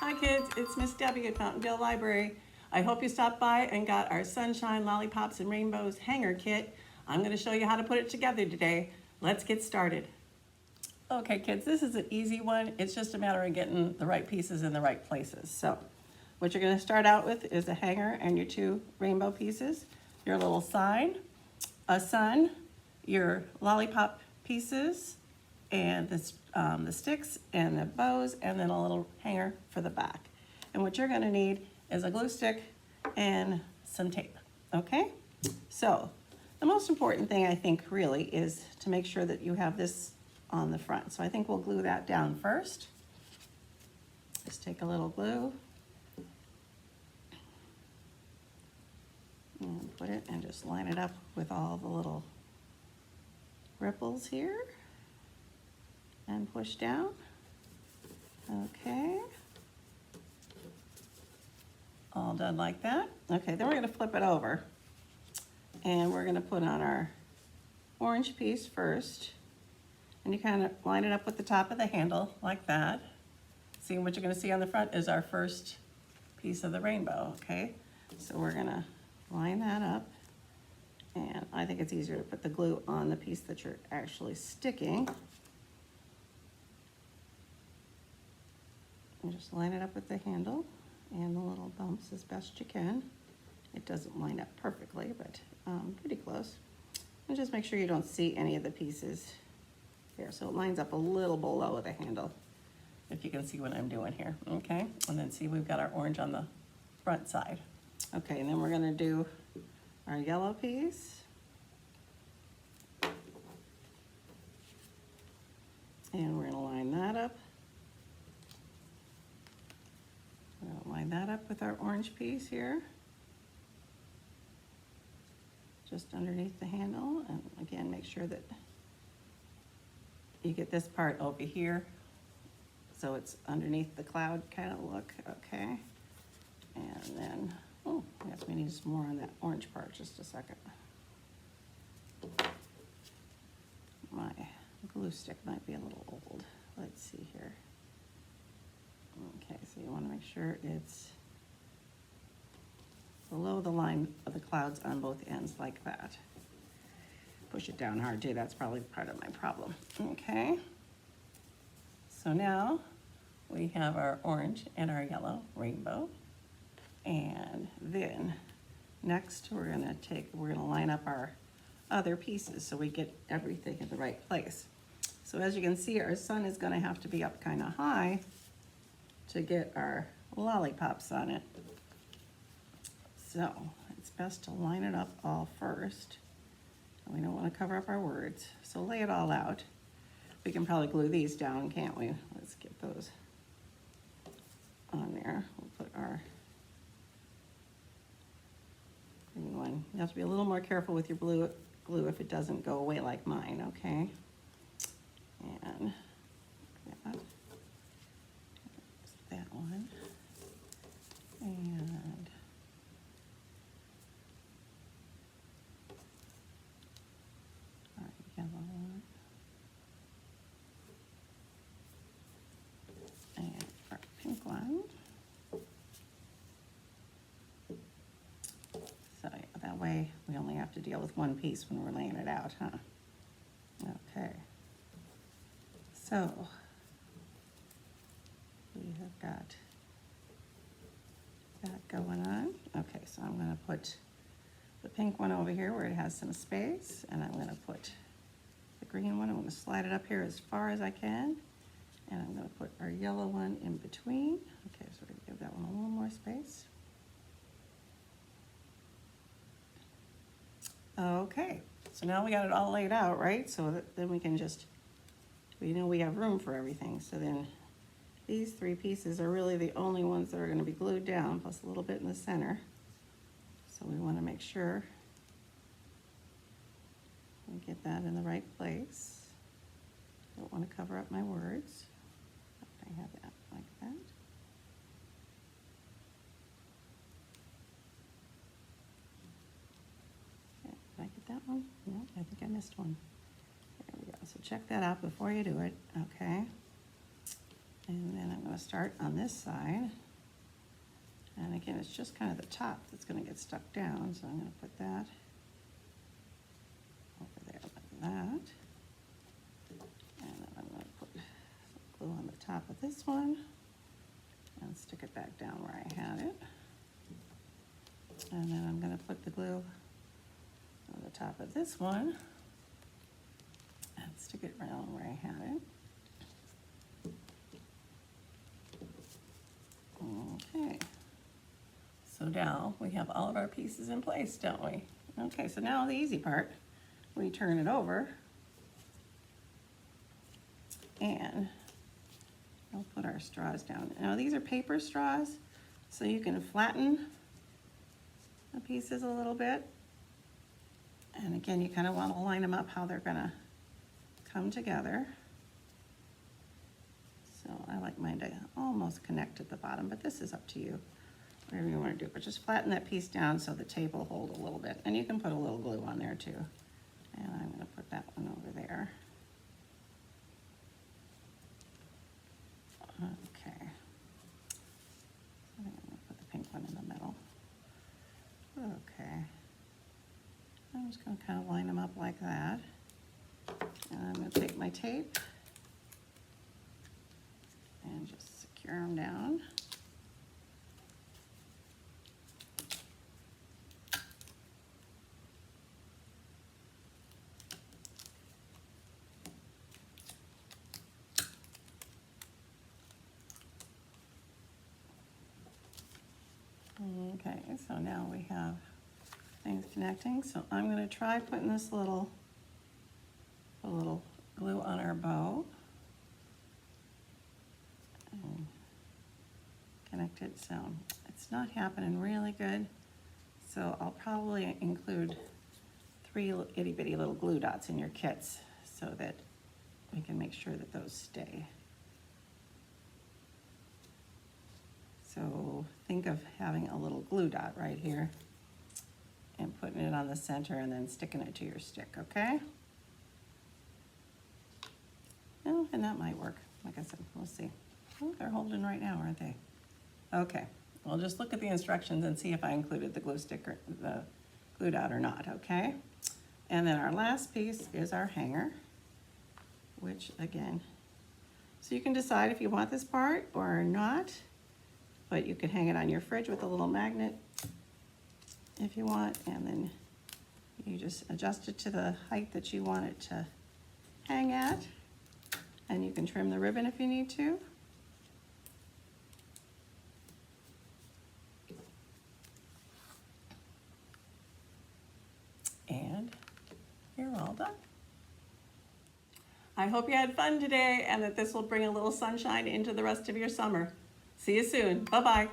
Hi kids, it's Miss Debbie at Fountaindale Library. I hope you stopped by and got our Sunshine, Lollipops, and Rainbows hanger kit. I'm going to show you how to put it together today. Let's get started. Okay kids, this is an easy one. It's just a matter of getting the right pieces in the right places. So what you're going to start out with is a hanger and your two rainbow pieces, your little sign, a sun, your lollipop pieces, and the sticks and the bows, and then a little hanger for the back. And what you're going to need is a glue stick and some tape. Okay? So the most important thing I think really is to make sure that you have this on the front. So I think we'll glue that down first. Just take a little glue and put it and just line it up with all the little ripples here and push down. Okay. All done like that. Okay, then we're going to flip it over and we're going to put on our orange piece first, and you kind of line it up with the top of the handle like that. See, what you're going to see on the front is our first piece of the rainbow. Okay, so we're going to line that up, and I think it's easier to put the glue on the piece that you're actually sticking. And just line it up with the handle and the little bumps as best you can. It doesn't line up perfectly, but pretty close. And just make sure you don't see any of the pieces here. So it lines up a little below the handle, if you can see what I'm doing here, okay? And then see, we've got our orange on the front side. Okay, and then we're gonna do our yellow piece. And we're gonna line that up. We're gonna line that up with our orange piece here, just underneath the handle. And again, make sure that you get this part over here so it's underneath the cloud kind of look, okay? And then, oh, I guess we need some more on that orange part, just a second. My glue stick might be a little old. Let's see here. Okay, so you want to make sure it's below the line of the clouds on both ends like that. Push it down hard too, that's probably part of my problem. Okay, so now we have our orange and our yellow rainbow. And then next we're gonna line up our other pieces so we get everything in the right place. So as you can see, our sun is gonna have to be up kind of high to get our lollipops on it. So it's best to line it up all first. We don't want to cover up our words, so lay it all out. We can probably glue these down, can't we? Let's get those on there. We'll put our green one. You have to be a little more careful with your glue if it doesn't go away like mine, okay? And that one. And our yellow one. And our pink one. So yeah, that way we only have to deal with one piece when we're laying it out, huh? Okay. So we have got that going on. Okay, so I'm going to put the pink one over here where it has some space, and I'm going to put the green one. I'm going to slide it up here as far as I can, and I'm going to put our yellow one in between. Okay, so we're going to give that one a little more space. Okay, so now we got it all laid out, right? So that then we can just, we know we have room for everything. So then these three pieces are really the only ones that are going to be glued down, plus a little bit in the center. So we want to make sure we get that in the right place. Don't want to cover up my words. I have that like that. Okay, did I get that one? No, I think I missed one. There we go. So check that out before you do it, okay? And then I'm going to start on this side. And again, it's just kind of the top that's going to get stuck down. So I'm going to put that over there like that. And then I'm going to put some glue on the top of this one and stick it back down where I had it. And then I'm going to put the glue on the top of this one and stick it around where I had it. Okay, so now we have all of our pieces in place, don't we? Okay, so now the easy part, we turn it over and we'll put our straws down. Now these are paper straws, so you can flatten the pieces a little bit. And again, you kind of want to line them up how they're gonna come together. So I like mine to almost connect at the bottom, but this is up to you, whatever you want to do. But just flatten that piece down so the tape will hold a little bit. And you can put a little glue on there too. And I'm going to put that one over there. Okay. I think I'm going to put the pink one in the middle. Okay. I'm just going to kind of line them up like that. And I'm going to take my tape and just secure them down. Okay, so now we have things connecting. So I'm going to try putting this little glue on our bow and connect it. So it's not happening really good, so I'll probably include 3 itty bitty little glue dots in your kits so that we can make sure that those stay. So think of having a little glue dot right here and putting it on the center and then sticking it to your stick, okay? Oh, and that might work. Like I said, we'll see. Oh, they're holding right now, aren't they? Okay, well, just look at the instructions and see if I included the glue sticker, the glue dot or not, okay? And then our last piece is our hanger, which again, so you can decide if you want this part or not, but you can hang it on your fridge with a little magnet if you want, and then you just adjust it to the height that you want it to hang at, and you can trim the ribbon if you need to. And you're all done. I hope you had fun today and that this will bring a little sunshine into the rest of your summer. See you soon. Bye-bye.